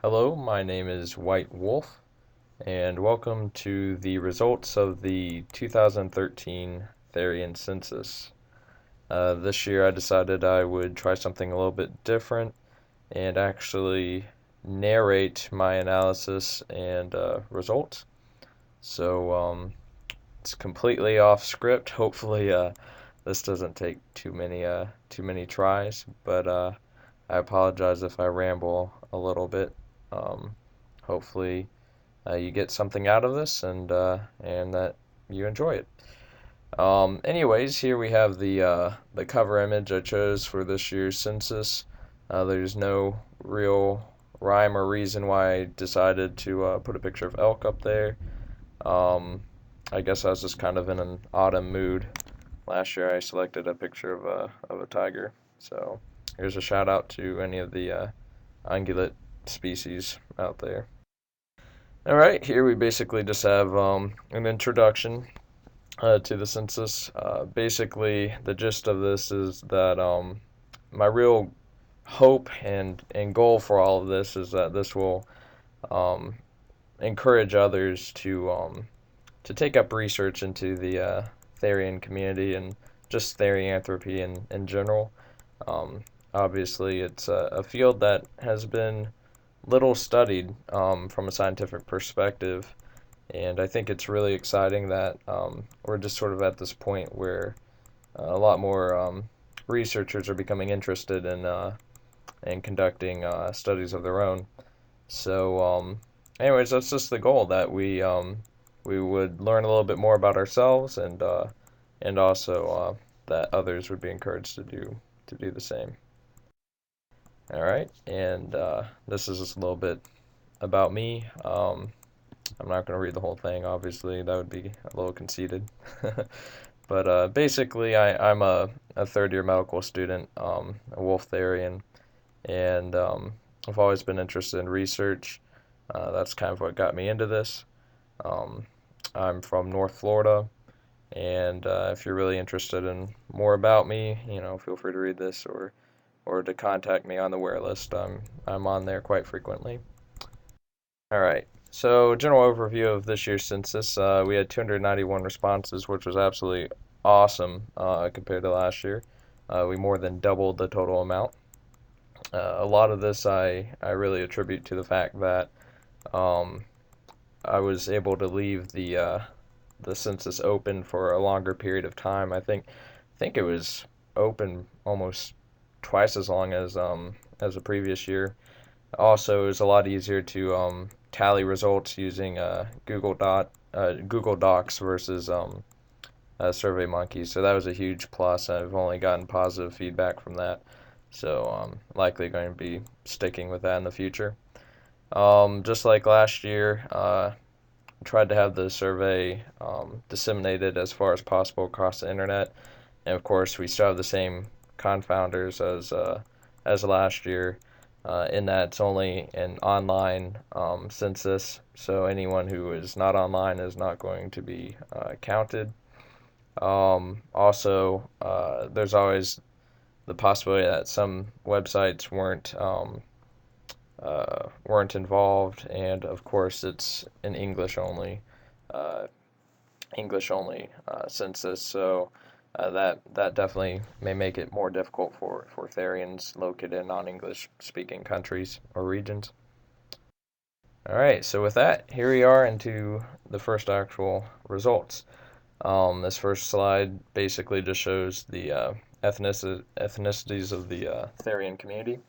Hello, my name is White Wolf, and welcome to the results of the 2013 Therian Census. This year I decided I would try something a little bit different and actually narrate my analysis and results. So it's completely off script. Hopefully, this doesn't take too many tries, but I apologize if I ramble a little bit. Um, Hopefully, you get something out of this and that you enjoy it. Anyways, here we have the cover image I chose for this year's census. There's no real rhyme or reason why I decided to put a picture of elk up there. Um, I guess I was just kind of in an autumn mood. Last year I selected a picture of a tiger. So here's a shout out to any of the ungulate species out there. All right, here we basically just have an introduction to the census. Basically, the gist of this is that my real hope and goal for all of this is that this will um, encourage others to take up research into the Therian community and just Therianthropy in general. Um, Obviously, it's a field that has been little studied from a scientific perspective, and I think it's really exciting that we're just sort of at this point where a lot more researchers are becoming interested in conducting studies of their own. So, anyways, that's just the goal that we would learn a little bit more about ourselves and also that others would be encouraged to do the same. All right, and this is just a little bit about me. I'm not going to read the whole thing, obviously, that would be a little conceited. But basically, I'm a third year medical student, a Wolf Therian, and I've always been interested in research. That's kind of what got me into this. Um, I'm from North Florida, and if you're really interested in more about me, feel free to read this or to contact me on the where list. I'm on there quite frequently. All right. So, general overview of this year's census. We had 291 responses, which was absolutely awesome compared to last year. We more than doubled the total amount. A lot of this I really attribute to the fact that um, I was able to leave the census open for a longer period of time. I think it was open almost twice as long as the previous year. Also, it was a lot easier to tally results using Google Docs versus SurveyMonkey. So that was a huge plus. I've only gotten positive feedback from that. So likely going to be sticking with that in the future. Just like last year, tried to have the survey disseminated as far as possible across the internet. And of course, we still have the same confounders as last year, in that it's only an online census, so anyone who is not online is not going to be counted. Also, there's always the possibility that some websites weren't involved, and of course, it's an uh, English only census, so that definitely may make it more difficult for Therians located in non-English speaking countries or regions. All right, so with that, here we are into the first actual results. This first slide basically just shows the ethnicities of the Therian community.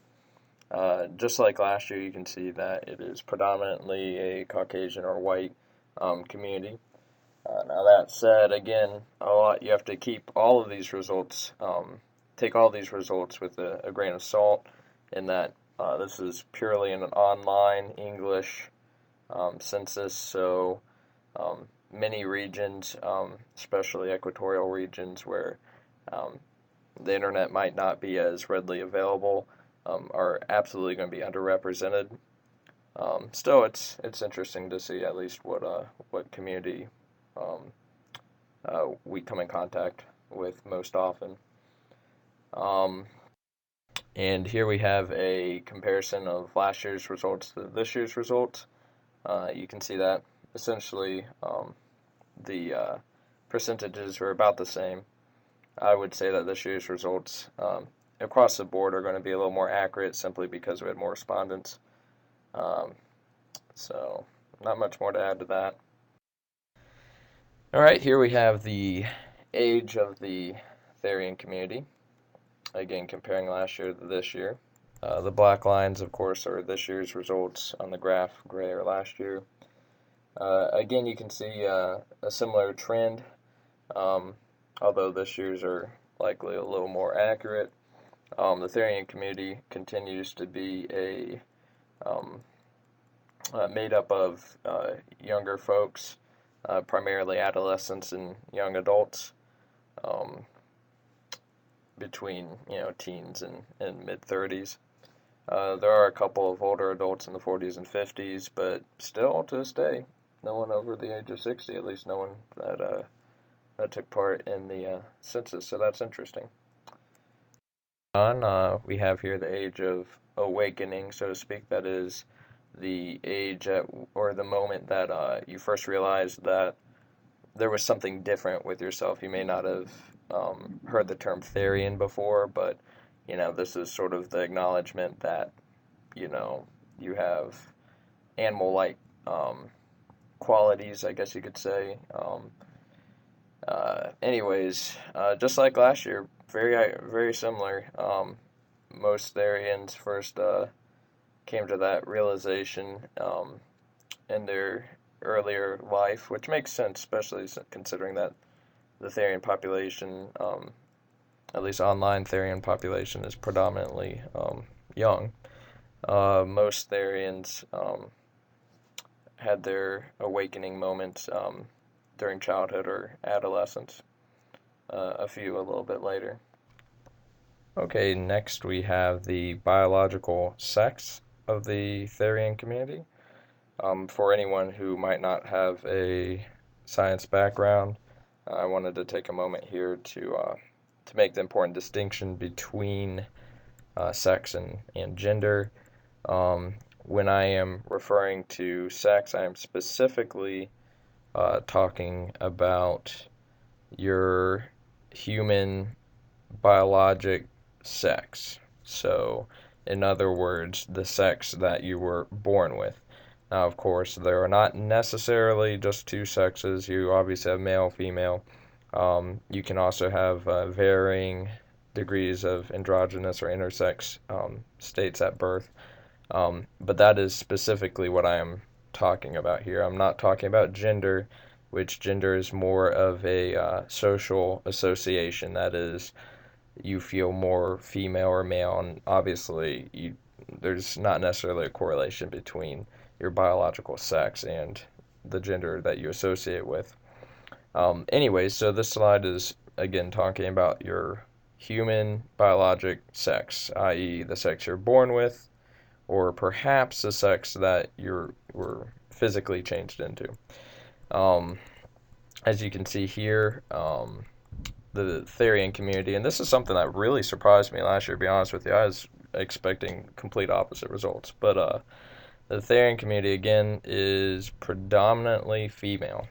Just like last year, you can see that it is predominantly a Caucasian or white community. Now that said, again, you have to keep all of these results, take all these results with a grain of salt, in that this is purely an online English census. So many regions, especially equatorial regions where um, the internet might not be as readily available, are absolutely going to be underrepresented. Still, it's interesting to see at least what community um, we come in contact with most often. Um, And here we have a comparison of last year's results to this year's results. You can see that essentially the percentages are about the same. I would say that this year's results across the board are going to be a little more accurate simply because we had more respondents. Um, so, not much more to add to that. All right, here we have the age of the Therian community. Again, comparing last year to this year. The black lines, of course, are this year's results on the graph. Gray are last year. Again, you can see a similar trend, um, although this year's are likely a little more accurate. The Therian community continues to be um, made up of younger folks, primarily adolescents and young adults, um, between teens and mid 30s. There are a couple of older adults in the 40s and 50s, but still to this day, no one over the age of 60, at least no one that took part in the census. So that's interesting. We have here the age of awakening, so to speak. That is the age or the moment that you first realized that there was something different with yourself. You may not have heard the term Therian before, but this is sort of the acknowledgement that you have animal-like qualities, I guess you could say. Anyways, just like last year, very similar. Most Therians first came to that realization in their earlier life, which makes sense, especially considering that the Therian population, at least online Therian population, is predominantly young. Most Therians had their awakening moments during childhood or adolescence, a few a little bit later. Okay, next we have the biological sex of the Therian community. For anyone who might not have a science background, I wanted to take a moment here to make the important distinction between sex and gender. When I am referring to sex, I am specifically talking about your human biologic sex. So, in other words, the sex that you were born with. Now, of course, there are not necessarily just two sexes. You obviously have male, female. You can also have varying degrees of androgynous or intersex states at birth. But that is specifically what I am talking about here. I'm not talking about gender, which gender is more of a social association. That is, you feel more female or male, and obviously there's not necessarily a correlation between your biological sex and the gender that you associate with. Anyways, so this slide is again talking about your human biologic sex, i.e., the sex you're born with, or perhaps the sex that you were physically changed into. As you can see here, the Therian community, and this is something that really surprised me last year, to be honest with you. I was expecting complete opposite results, but the Therian community, again, is predominantly female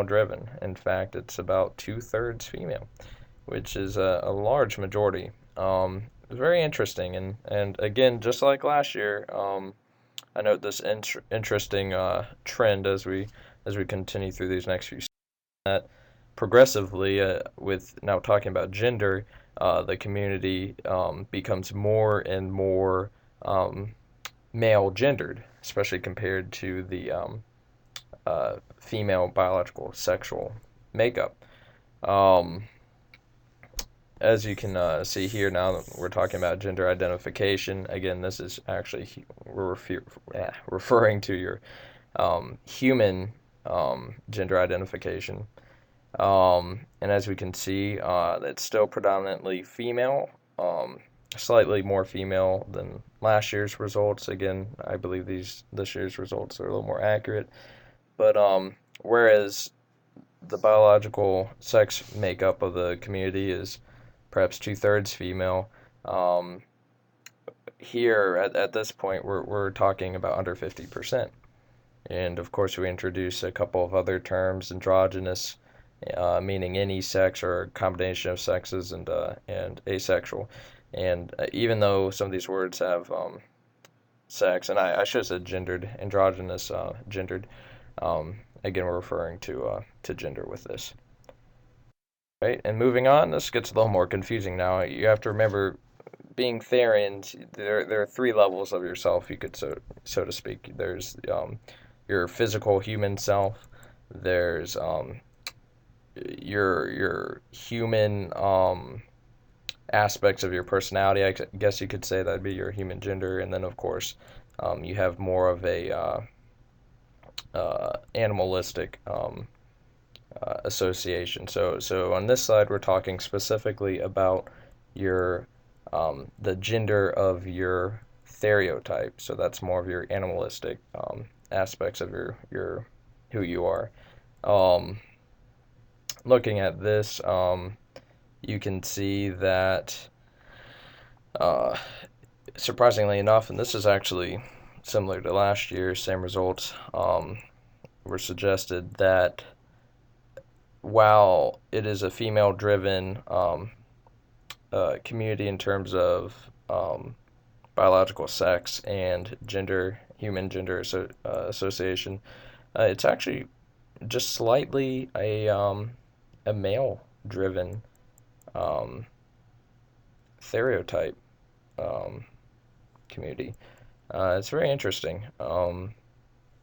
driven. In fact, it's about 2/3 female, which is a large majority. Very interesting, and again, just like last year, I note this interesting trend as we continue through these next few that progressively, with now talking about gender, the community becomes more and more male gendered, especially compared to the female biological sexual makeup. Um, as you can see here, now that we're talking about gender identification. Again, this is actually referring to your human gender identification. And as we can see, it's still predominantly female, slightly more female than last year's results. Again, I believe this year's results are a little more accurate. But whereas the biological sex makeup of the community is perhaps 2/3 female, here at this point, we're talking about under 50%. And of course, we introduce a couple of other terms: androgynous, meaning any sex or a combination of sexes, and asexual. And even though some of these words have sex, and I should have said gendered, androgynous, gendered. Again, we're referring to gender with this. Right, and moving on, this gets a little more confusing now. You have to remember, being Therians, there are three levels of yourself, you could so to speak. There's your physical human self. There's your human aspects of your personality. I guess you could say that'd be your human gender, and then of course, you have more of a animalistic association. So on this slide, we're talking specifically about your the gender of your stereotype. So that's more of your animalistic aspects of your who you are. Um, Looking at this, you can see that uh, surprisingly enough, and this is actually similar to last year, same results were suggested that while it is a female-driven community in terms of biological sex and gender, human gender association, it's actually just slightly a male-driven um, stereotype um, community. It's very interesting.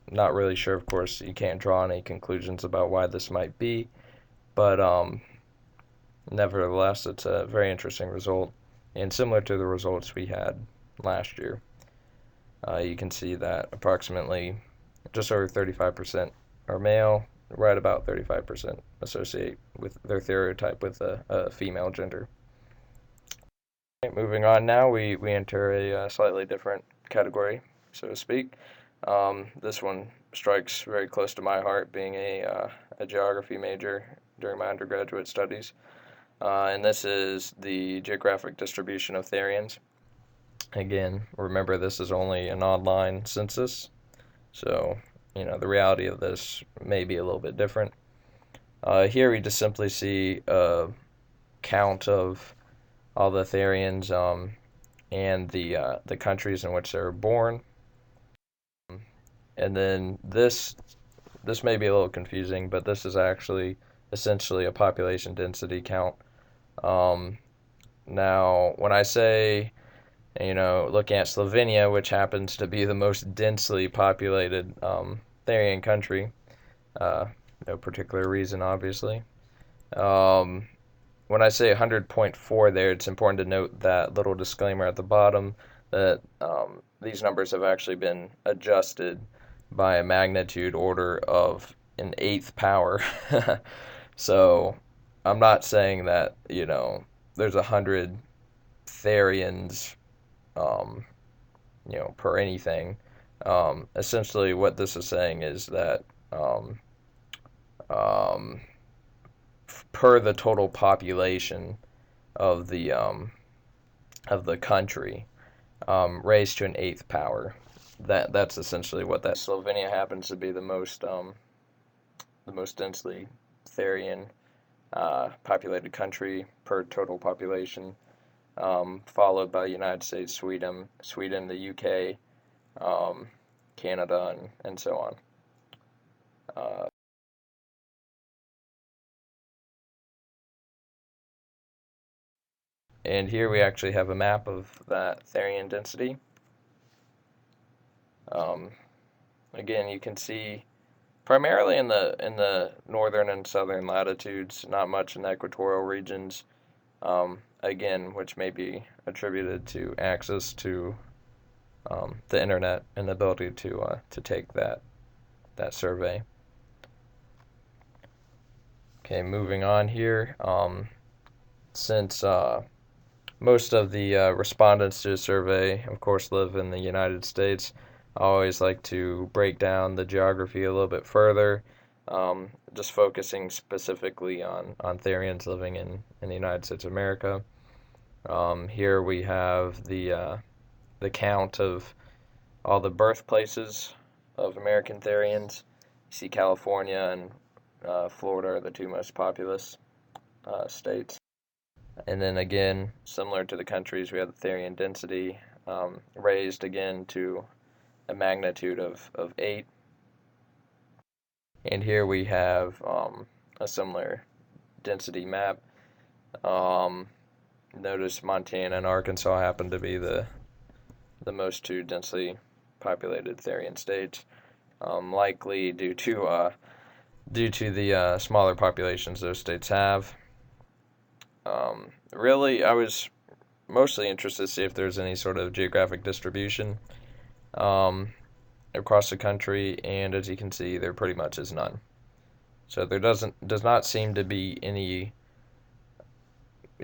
Not really sure, of course, you can't draw any conclusions about why this might be, but nevertheless, it's a very interesting result and similar to the results we had last year. You can see that approximately just over 35% are male, right about 35% associate with their stereotype with a female gender. Okay, moving on now, we enter a slightly different category, so to speak. This one strikes very close to my heart, being a geography major during my undergraduate studies. And this is the geographic distribution of Therians. Again, remember this is only an online census, so the reality of this may be a little bit different. Here we just simply see a count of all the Therians and the countries in which they were born. And then this may be a little confusing, but this is actually essentially a population density count. Um, Now, when I say, looking at Slovenia, which happens to be the most densely populated Therian country, uh, no particular reason, obviously. Um, when I say 100.4 there, it's important to note that little disclaimer at the bottom that these numbers have actually been adjusted by a magnitude order of an eighth power. So I'm not saying that, there's 100 Therians, um, per anything. Essentially, what this is saying is that um, um, per the total population of the country, raised to an eighth power. That's essentially what that. Slovenia happens to be the most densely Therian populated country per total population, followed by United States, Sweden, the UK, um, Canada, and so on. Uh, and here we actually have a map of that Therian density. Um, Again, you can see primarily in the northern and southern latitudes, not much in the equatorial regions. Again, which may be attributed to access to the internet and the ability to take that survey. Okay, moving on here. Since most of the respondents to the survey, of course, live in the United States, I always like to break down the geography a little bit further, just focusing specifically on Therians living in the United States of America. Here we have the count of all the birthplaces of American Therians. You see California and Florida are the two most populous states. And then again, similar to the countries, we have the Therian density raised again to a magnitude of 8. And here we have a similar density map. Notice Montana and Arkansas happen to be the most two densely populated Therian states, likely due to the smaller populations those states have. Really, I was mostly interested to see if there's any sort of geographic distribution across the country, and as you can see, there pretty much is none. So there does not seem to be any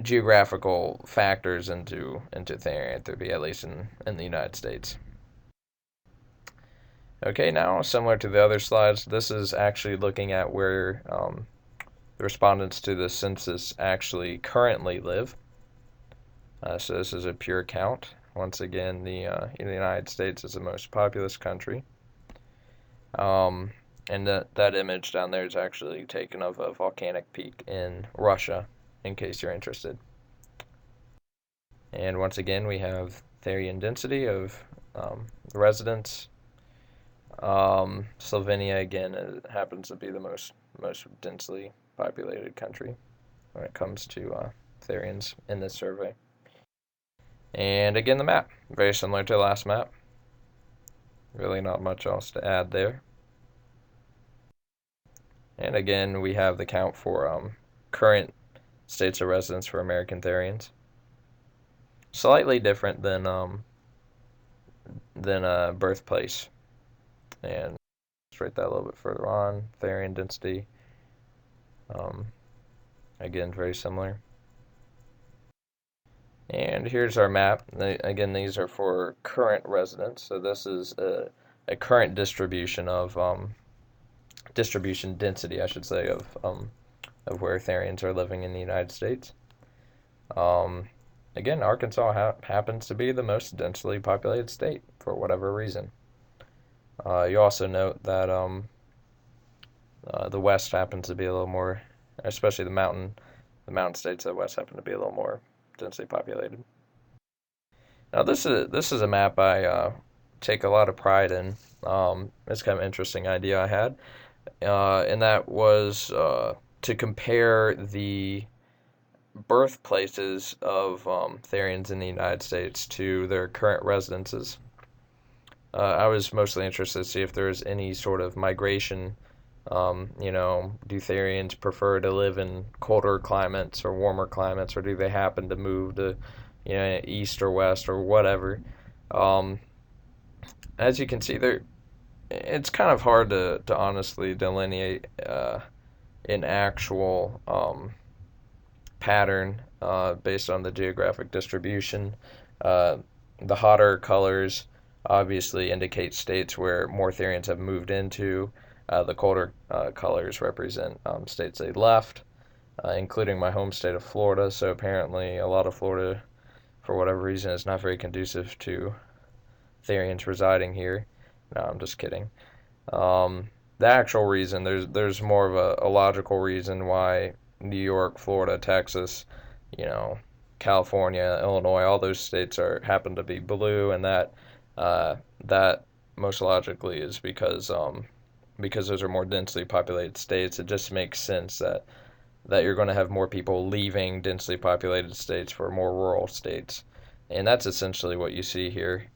geographical factors into therianthropy, at least in the United States. Okay, now similar to the other slides, this is actually looking at where the respondents to the census actually currently live. So this is a pure count. Once again, the United States is the most populous country. And that image down there is actually taken of a volcanic peak in Russia, in case you're interested. And once again, we have Therian density of residents. Slovenia, again, happens to be the most densely populated country when it comes to Therians in this survey. And again, the map, very similar to the last map. Really not much else to add there. And again, we have the count for current states of residence for American Therians. Slightly different than birthplace. And let's write that a little bit further on. Therian density. Again, very similar. And here's our map. Again, these are for current residents. So this is a current distribution of distribution density, I should say, of where Therians are living in the United States. Again, Arkansas happens to be the most densely populated state for whatever reason. You also note that the West happens to be a little more, especially the mountain states of the West happen to be a little more densely populated. Now this is a map I take a lot of pride in. It's kind of an interesting idea I had, and that was to compare the birthplaces of Therians in the United States to their current residences. I was mostly interested to see if there was any sort of migration. Do Therians prefer to live in colder climates or warmer climates, or do they happen to move to, east or west or whatever? As you can see, it's kind of hard to honestly delineate an actual pattern based on the geographic distribution. The hotter colors obviously indicate states where more Therians have moved into. The colder colors represent states they left, including my home state of Florida. So apparently a lot of Florida, for whatever reason, is not very conducive to Therians residing here. No, I'm just kidding. The actual reason, there's more of a logical reason why New York, Florida, Texas, California, Illinois, all those states happen to be blue, and that most logically is because those are more densely populated states. It just makes sense that you're going to have more people leaving densely populated states for more rural states, and that's essentially what you see here.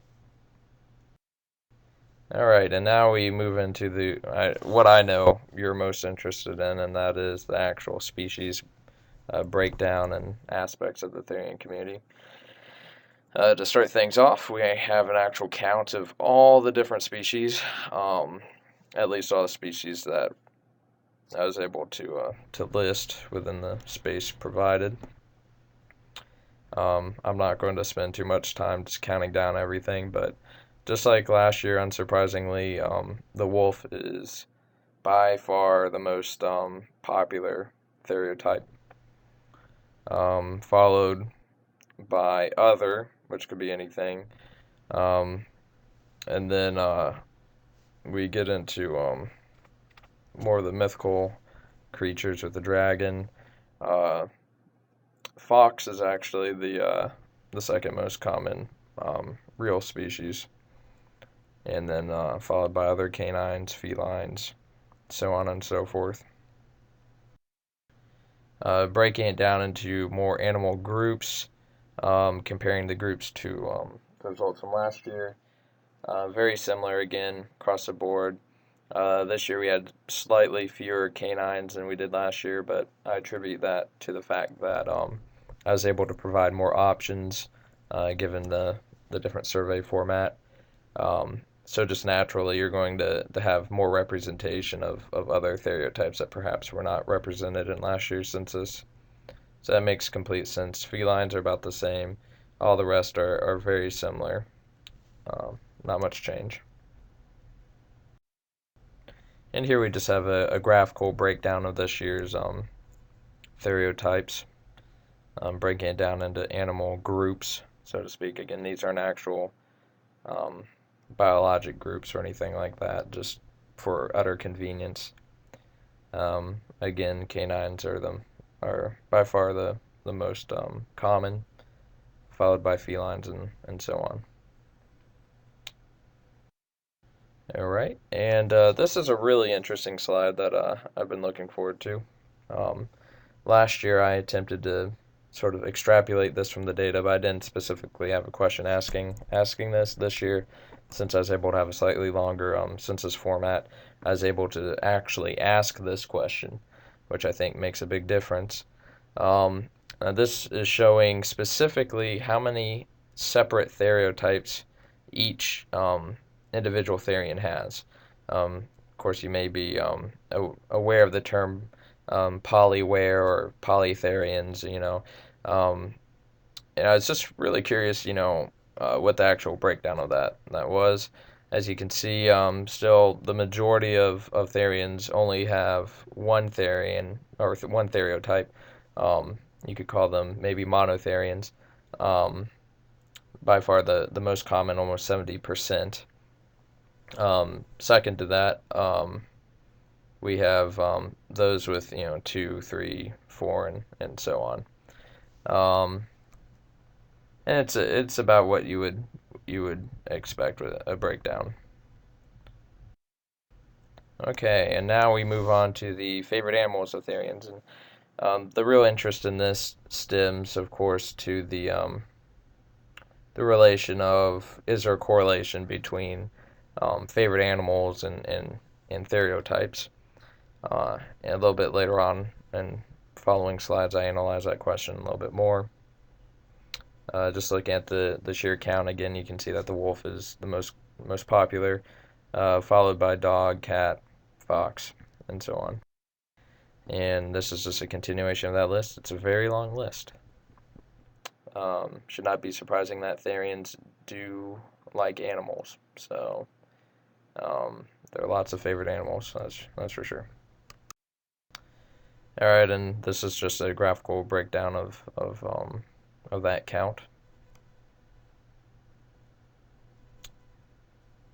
All right, and now we move into what I know you're most interested in, and that is the actual species breakdown and aspects of the Therian community. To start things off, we have an actual count of all the different species, at least all the species that I was able to list within the space provided. I'm not going to spend too much time just counting down everything, but just like last year, unsurprisingly, the wolf is by far the most popular stereotype, followed by other, which could be anything, Um, and then we get into more of the mythical creatures with the dragon. Uh, Fox is actually the second most common real species, and then followed by other canines, felines, so on and so forth. Breaking it down into more animal groups, comparing the groups to the results from last year. Very similar again across the board. This year we had slightly fewer canines than we did last year, but I attribute that to the fact that I was able to provide more options given the different survey format. So just naturally, you're going to have more representation of other stereotypes that perhaps were not represented in last year's census. So that makes complete sense. Felines are about the same. All the rest are very similar. Not much change. And here we just have a graphical breakdown of this year's stereotypes, breaking it down into animal groups, so to speak. Again, these aren't actual um, biologic groups or anything like that, just for utter convenience. Again, canines are by far the most common, followed by felines and so on. All right, and this is a really interesting slide that I've been looking forward to. Um, Last year, I attempted to sort of extrapolate this from the data, but I didn't specifically have a question asking this. This year, since I was able to have a slightly longer census format, I was able to actually ask this question, which I think makes a big difference. Um, this is showing specifically how many separate stereotypes each individual Therian has. Of course, you may be aware of the term polyware or polytherians, Um, and I was just really curious, what the actual breakdown of that was. As you can see, still the majority of Therians only have one Therian or one Theriotype. You could call them maybe monotherians. Um, by far the most common, almost 70%. Second to that, we have those with two, three, four, and so on. Um, and it's about what you would expect with a breakdown. Okay, and now we move on to the favorite animals of Therians, and the real interest in this stems, of course, to the relation of is there a correlation between favorite animals and stereotypes. And a little bit later on in following slides, I analyze that question a little bit more. Just looking at the sheer count again, you can see that the wolf is the most popular, followed by dog, cat, fox, and so on. And this is just a continuation of that list. It's a very long list. Should not be surprising that Therians do like animals. So there are lots of favorite animals. That's for sure. All right, and this is just a graphical breakdown of that count.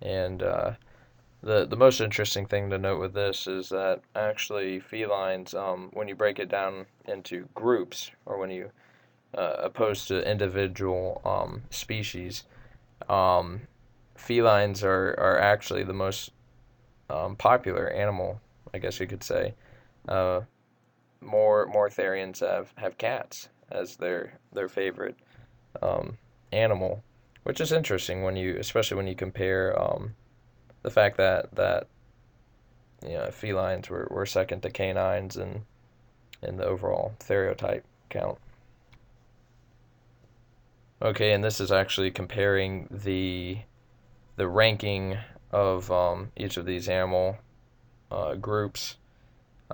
And the most interesting thing to note with this is that actually felines, when you break it down into groups, or when you opposed to individual species, um, felines are actually the most popular animal, I guess you could say. Uh, more Therians have cats as their favorite um, animal, which is interesting especially when you compare the fact that felines were second to canines in the overall stereotype count. Okay, and this is actually comparing the ranking of each of these animal groups.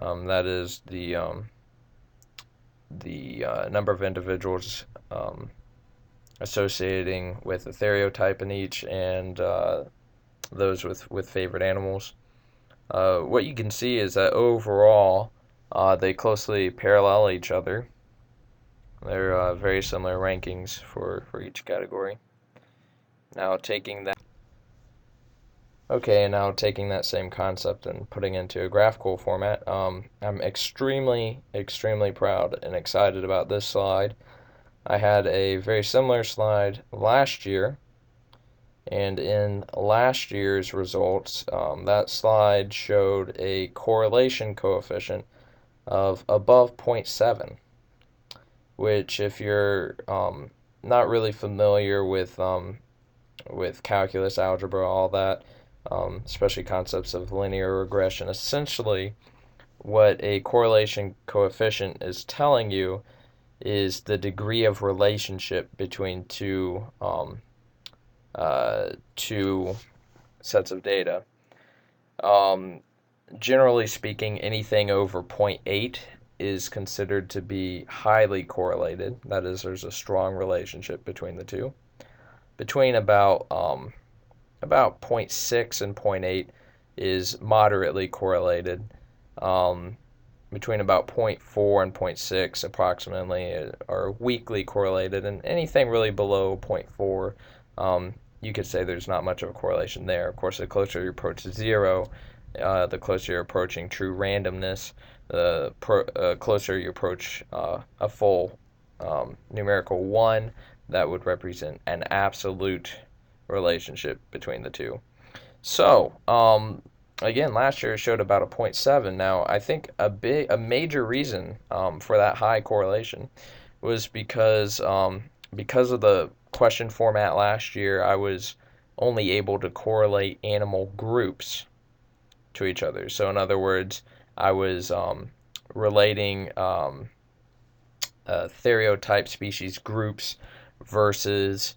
That is the number of individuals associating with a stereotype in each, and those with favorite animals. What you can see is that overall they closely parallel each other. They're very similar rankings for each category. Now taking that Okay, and now taking that same concept and putting it into a graphical format, I'm extremely proud and excited about this slide. I had a very similar slide last year, and in last year's results, that slide showed a correlation coefficient of above zero point 0.7, which if you're not really familiar with calculus, algebra, all that, especially concepts of linear regression. Essentially, what a correlation coefficient is telling you is the degree of relationship between two sets of data. Um, Generally speaking, anything over zero point 0.8 is considered to be highly correlated. That is, there's a strong relationship between the two. Between about zero point 0.6 and zero point 0.8 is moderately correlated. Um, Between about 0.4 and zero point 0.6 approximately are weakly correlated, and anything really below zero point 0.4, you could say there's not much of a correlation there. Of course, the closer you approach zero, the closer you're approaching true randomness, the closer you approach a full numerical 1, that would represent an absolute relationship between the two. So, again, last year it showed about a zero point 0.7. Now, I think a major reason for that high correlation was because of the question format last year, I was only able to correlate animal groups to each other. So, in other words, I was relating stereotype species groups versus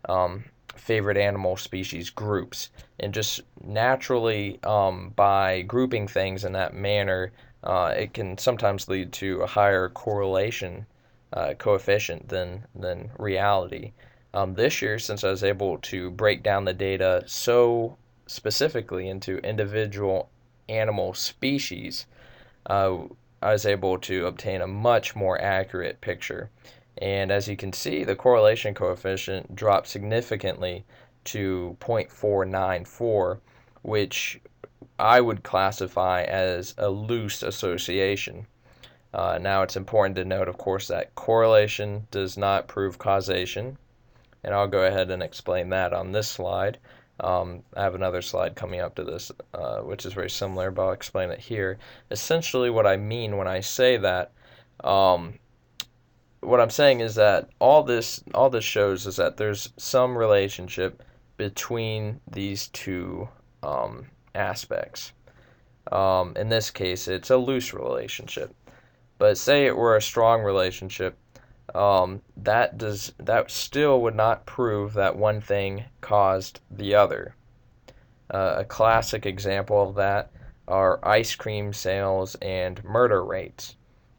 um, favorite animal species groups. And just naturally, by grouping things in that manner, it can sometimes lead to a higher correlation coefficient than reality. This year, since I was able to break down the data so specifically into individual animal species, uh, I was able to obtain a much more accurate picture. And as you can see, the correlation coefficient dropped significantly to 0.494, which I would classify as a loose association. Now, it's important to note, of course, that correlation does not prove causation, and I'll go ahead and explain that on this slide. I have another slide coming up to this, which is very similar, but I'll explain it here. Essentially, what I mean when I say that, um, what I'm saying is that all this shows is that there's some relationship between these two aspects. In this case, it's a loose relationship. But say it were a strong relationship, that still would not prove that one thing caused the other. A classic example of that are ice cream sales and murder rates.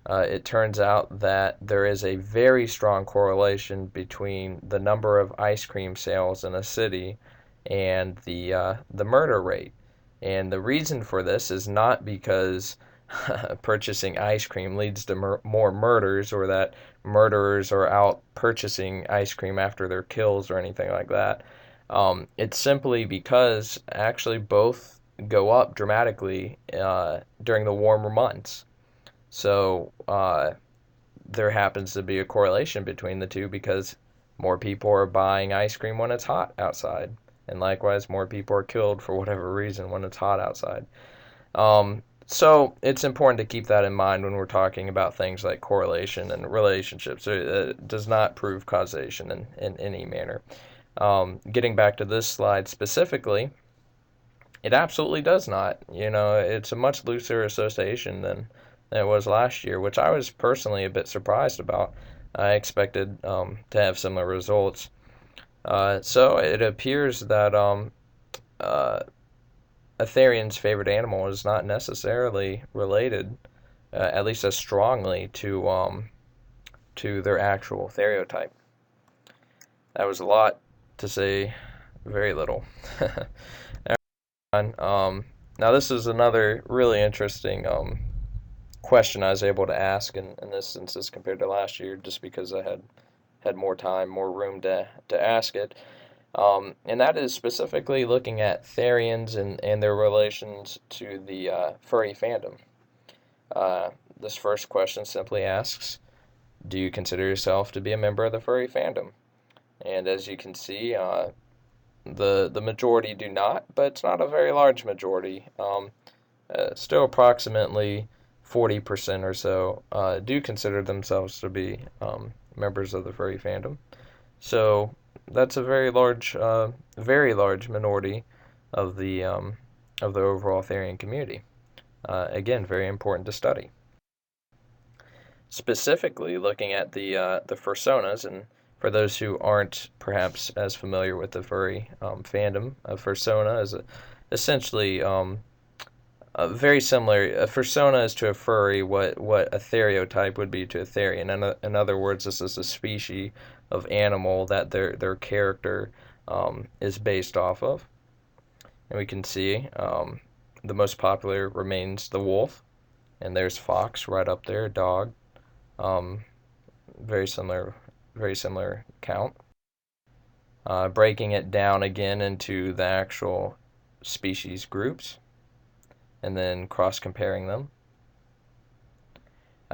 It turns out that there is a very strong correlation between the number of ice cream sales in a city and the murder rate. And the reason for this is not because purchasing ice cream leads to more murders, or that murderers are out purchasing ice cream after their kills or anything like that. It's simply because actually both go up dramatically during the warmer months. So there happens to be a correlation between the two because more people are buying ice cream when it's hot outside. And likewise, more people are killed for whatever reason when it's hot outside. So it's important to keep that in mind when we're talking about things like correlation and relationships. It does not prove causation in any manner. Getting back to this slide specifically, it absolutely does not. It's a much looser association than it was last year, which I was personally a bit surprised about. I expected to have similar results. So it appears that uh, a Therian's favorite animal is not necessarily related, at least as strongly, to their actual stereotype. That was a lot to say very little. Now this is another really interesting question I was able to ask in this census compared to last year, just because I had more time, more room to ask it. And that is specifically looking at Therians and their relations to the furry fandom. Uh, this first question simply asks, do you consider yourself to be a member of the furry fandom? And as you can see, the majority do not, but it's not a very large majority. Still approximately 40% or so do consider themselves to be members of the furry fandom. So that's a very large minority of the overall Therian community. Again, very important to study. Specifically, looking at the fursonas, and for those who aren't perhaps as familiar with the furry fandom, a fursona is essentially very similar. A fursona is to a furry what a stereotype would be to a Therian. In other words, this is a species of animal that their character is based off of. And we can see the most popular remains the wolf, and there's fox right up there, dog. Um, very similar, very similar count. Breaking it down again into the actual species groups, and then cross comparing them.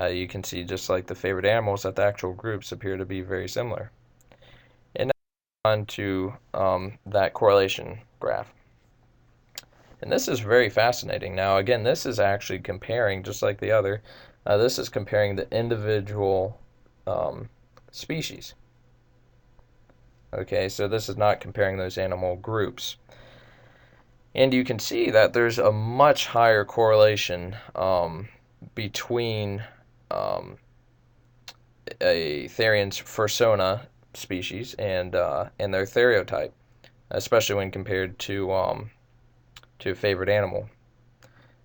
You can see just like the favorite animals that the actual groups appear to be very similar. And now on to that correlation graph. And this is very fascinating. Now again, this is actually comparing, just like the other, this is comparing the individual species. Okay, so this is not comparing those animal groups. And you can see that there's a much higher correlation between a Therian's fursona species and their stereotype, especially when compared to a favorite animal.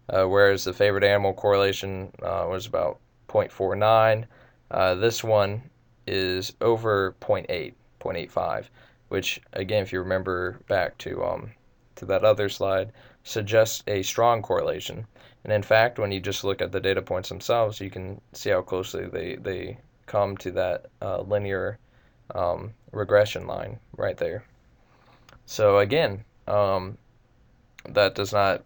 Whereas the favorite animal correlation was about 0.49, this one is over 0.8, 0.85, which again, if you remember back to that other slide, suggests a strong correlation. And in fact, when you just look at the data points themselves, you can see how closely they come to that linear regression line right there. So again, that does not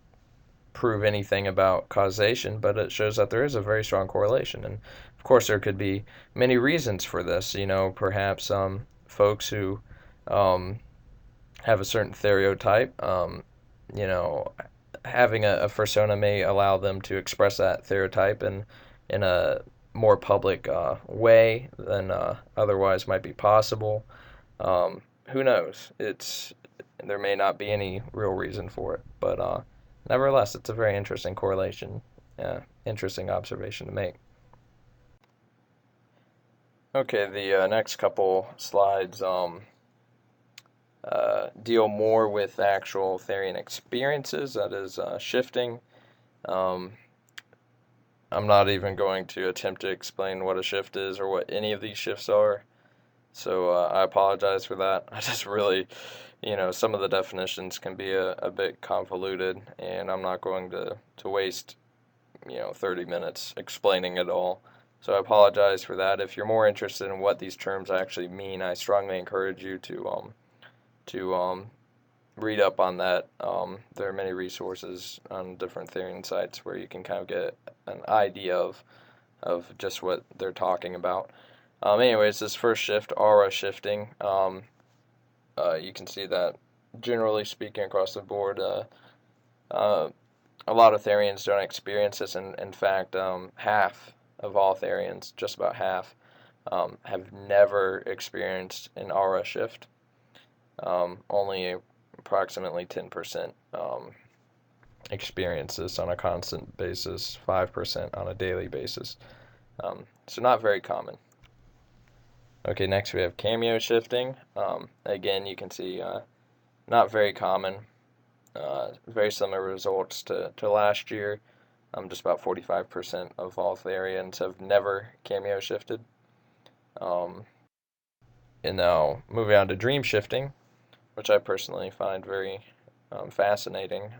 prove anything about causation, but it shows that there is a very strong correlation. And of course, there could be many reasons for this. You know, perhaps folks who have a certain stereotype, you know, having a fursona may allow them to express that stereotype in a more public way than otherwise might be possible. Who knows? There may not be any real reason for it, but nevertheless, it's a very interesting correlation, interesting observation to make. Okay, the next couple slides deal more with actual Therian experiences, that is shifting. Um, I'm not even going to attempt to explain what a shift is or what any of these shifts are, so I apologize for that. I just really, some of the definitions can be a bit convoluted, and I'm not going to waste 30 minutes explaining it all. So I apologize for that. If you're more interested in what these terms actually mean, I strongly encourage you to read up on that. There are many resources on different Therian sites where you can kind of get an idea of just what they're talking about. Anyways, this first shift, aura shifting, you can see that generally speaking across the board, a lot of Therians don't experience this. In fact, half of all Therians, just about half, have never experienced an aura shift. Only approximately 10% experience this on a constant basis, 5% on a daily basis. So not very common. Okay, next we have cameo shifting. Again, you can see not very common. Very similar results to last year. Just about 45% of all Therians have never cameo shifted. And now moving on to dream shifting, which I personally find very fascinating,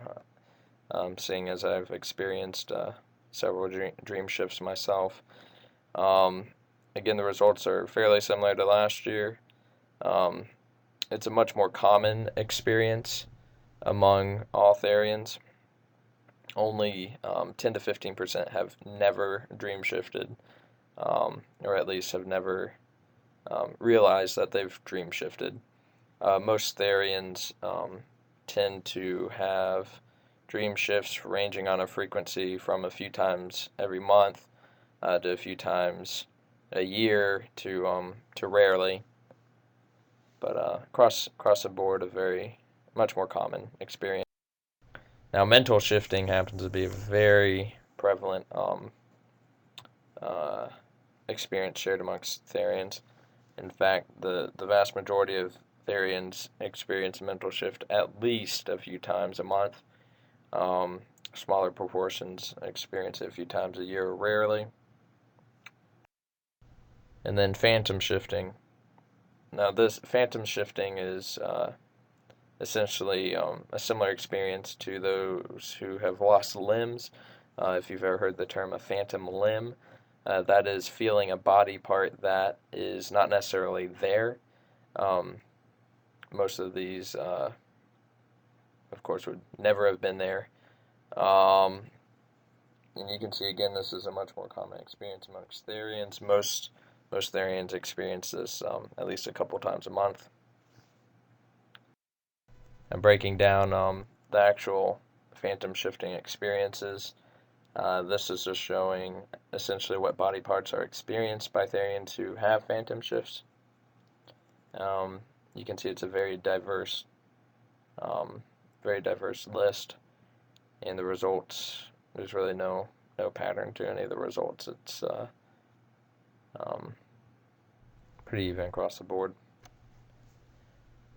seeing as I've experienced several dream shifts myself. Again, the results are fairly similar to last year. it's a much more common experience among all Therians. Only 10 to 15% have never dream shifted, or at least have never realized that they've dream shifted. Most Therians tend to have dream shifts ranging on a frequency from a few times every month to a few times a year to rarely, but across the board, a very much more common experience. Now, mental shifting happens to be a very prevalent uh, experience shared amongst Therians. In fact, the vast majority of Therians experience mental shift at least a few times a month. Um, Smaller proportions experience it a few times a year, rarely. And then phantom shifting. Now, this phantom shifting is essentially a similar experience to those who have lost limbs. If you've ever heard the term a phantom limb, that is feeling a body part that is not necessarily there. Um, Most of these, of course, would never have been there. And you can see again, this is a much more common experience amongst Therians. Most Therians experience this at least a couple times a month. And breaking down the actual phantom shifting experiences, this is just showing essentially what body parts are experienced by Therians who have phantom shifts. You can see it's a um, very diverse list, and the results, there's really no pattern to any of the results. It's um, pretty even across the board.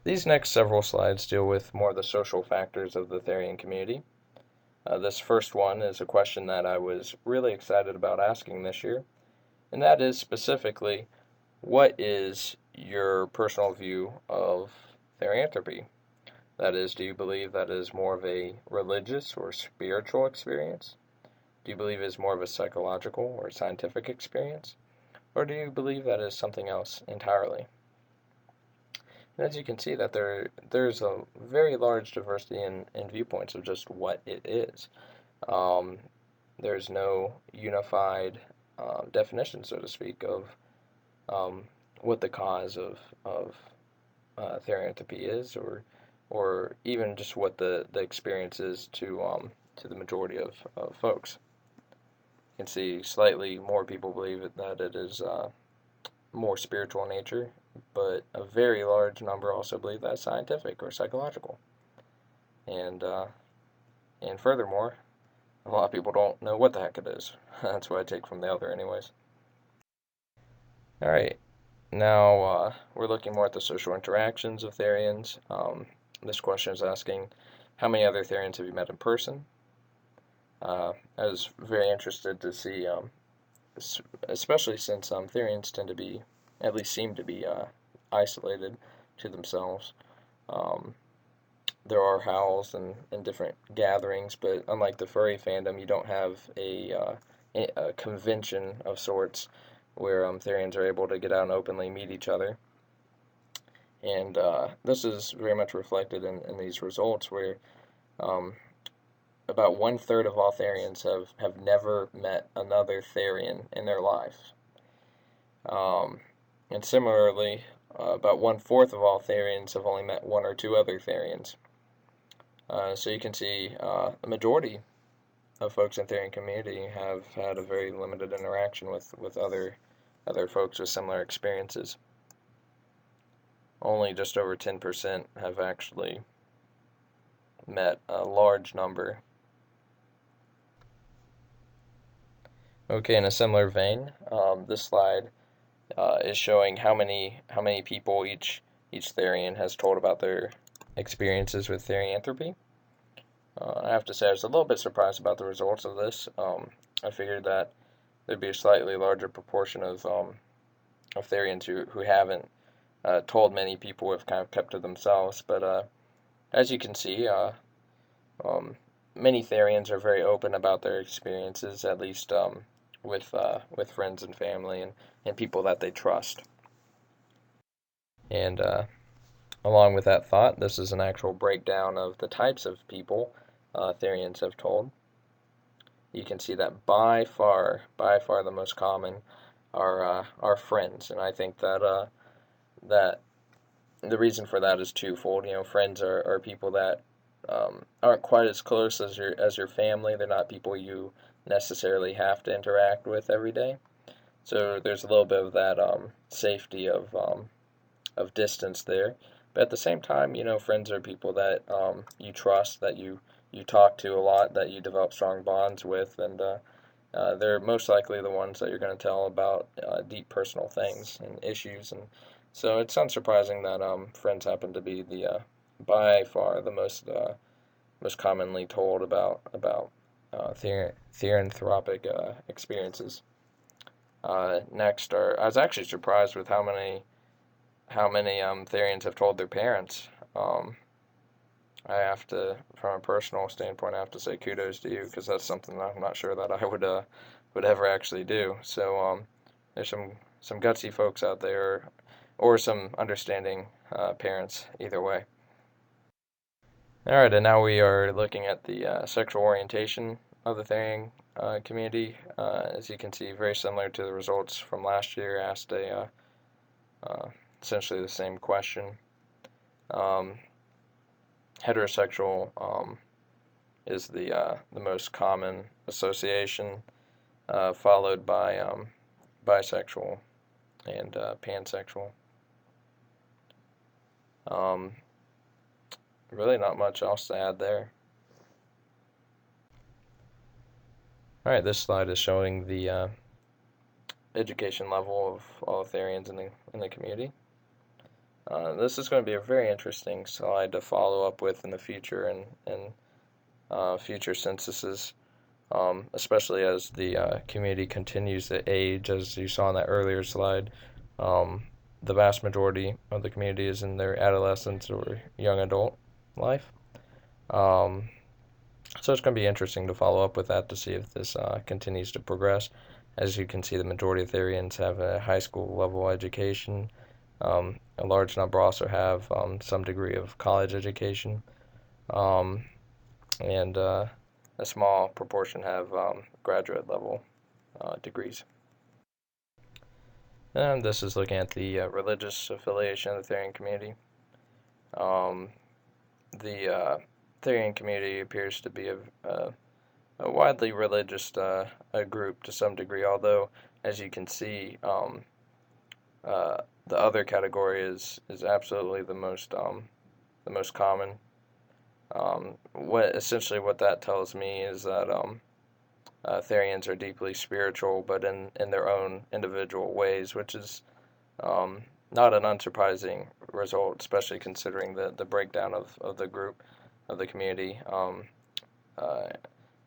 These next several slides deal with more of the social factors of the Therian community. This first one is a question that I was really excited about asking this year, and that is specifically, what is your personal view of therianthropy? That is, do you believe that is more of a religious or spiritual experience? Do you believe it is more of a psychological or scientific experience? Or do you believe that is something else entirely? And as you can see, that there's a very large diversity in viewpoints of just what it is. Um, there's no unified definition, so to speak, of um, what the cause of therianthropy is, or even just what the experience is to the majority of folks. You can see slightly more people believe that it is more spiritual in nature, but a very large number also believe that it's scientific or psychological. And furthermore, a lot of people don't know what the heck it is. That's what I take from the other, anyways. All right, now we're looking more at the social interactions of Therians. This question is asking, how many other Therians have you met in person? I was very interested to see, especially since Therians tend to be, at least seem to be, isolated to themselves. Um, there are howls and different gatherings, but unlike the furry fandom, you don't have a convention of sorts where Therians are able to get out and openly meet each other. And this is very much reflected in these results, where um, about 1/3 of all Therians have never met another Therian in their life. Um, and similarly, about 1/4 of all Therians have only met one or two other Therians. So you can see the majority of folks in the Therian community have had a very limited interaction with other folks with similar experiences. Only just over 10% have actually met a large number. Okay, in a similar vein, this slide is showing how many people each Therian has told about their experiences with therianthropy. I have to say I was a little bit surprised about the results of this. I figured that there'd be a slightly larger proportion of Therians who haven't told many people, have kind of kept to themselves. But as you can see, um, many Therians are very open about their experiences, at least with friends and family and people that they trust. And along with that thought, this is an actual breakdown of the types of people Therians have told. You can see that by far the most common are friends, and I think that the reason for that is twofold. Friends are people that aren't quite as close as your family. They're not people you necessarily have to interact with every day. So there's a little bit of that safety of distance there. But at the same time, friends are people that you trust, that you talk to a lot, that you develop strong bonds with, and they're most likely the ones that you're going to tell about deep personal things and issues. And so it's unsurprising that friends happen to be the by far the most commonly told about theranthropic experiences. Next, I was actually surprised with how many Therians have told their parents. I have to, from a personal standpoint, I have to say kudos to you because that's something that I'm not sure that I would ever actually do. So there's some gutsy folks out there, or some understanding parents either way. All right, and now we are looking at the sexual orientation of the Therian community. As you can see, very similar to the results from last year, asked uh, essentially the same question. Um, Heterosexual is the most common association, followed by bisexual and pansexual. Um, Really not much else to add there. All right, this slide is showing the education level of all Therians in the community. This is going to be a very interesting slide to follow up with in the future and future censuses, especially as the community continues to age, as you saw in that earlier slide. The vast majority of the community is in their adolescence or young adult life. Um, so it's going to be interesting to follow up with that to see if this continues to progress. As you can see, the majority of Therians have a high school level education. A large number also have some degree of college education, um, and a small proportion have graduate level degrees. And this is looking at the religious affiliation of the Therian community. Um, the Therian community appears to be a widely religious a group to some degree, although, as you can see, the other category is absolutely the most common. What that tells me is that Therians are deeply spiritual, but in their own individual ways, which is not an unsurprising result, especially considering the breakdown of the group, of the community, uh,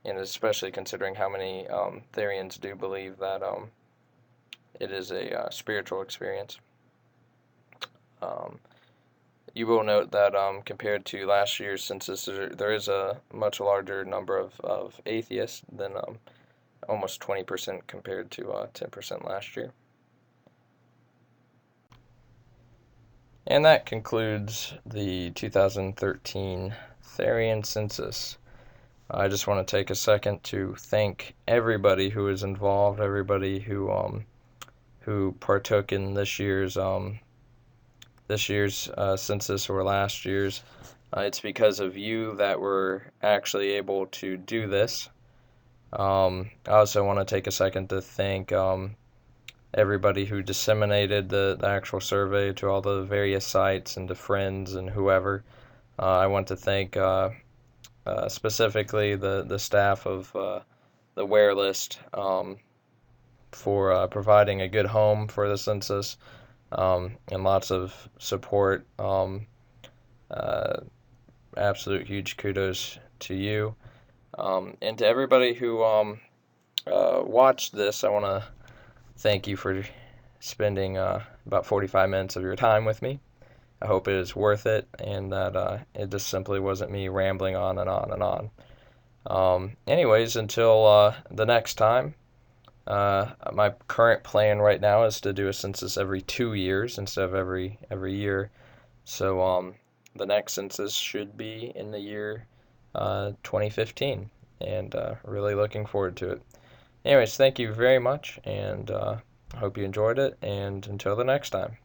and especially considering how many Therians do believe that it is a spiritual experience. Um, you will note that compared to last year's census, there is a much larger number of atheists than almost 20% compared to 10% last year. And that concludes the 2013 Therian Census. I just want to take a second to thank everybody who was involved, everybody who partook in this year's census or last year's. It's because of you that we're actually able to do this. I also want to take a second to thank everybody who disseminated the actual survey to all the various sites and to friends and whoever. I want to thank specifically the staff of the Ware List for providing a good home for the census and lots of support. Uh, Absolute huge kudos to you. And to everybody who watched this, I want to thank you for spending about 45 minutes of your time with me. I hope it is worth it and that it just simply wasn't me rambling on and on and on. Anyways, until the next time, my current plan right now is to do a census every 2 years instead of every year. So the next census should be in the year 2015, and really looking forward to it. Anyways, thank you very much, and I hope you enjoyed it, and until the next time.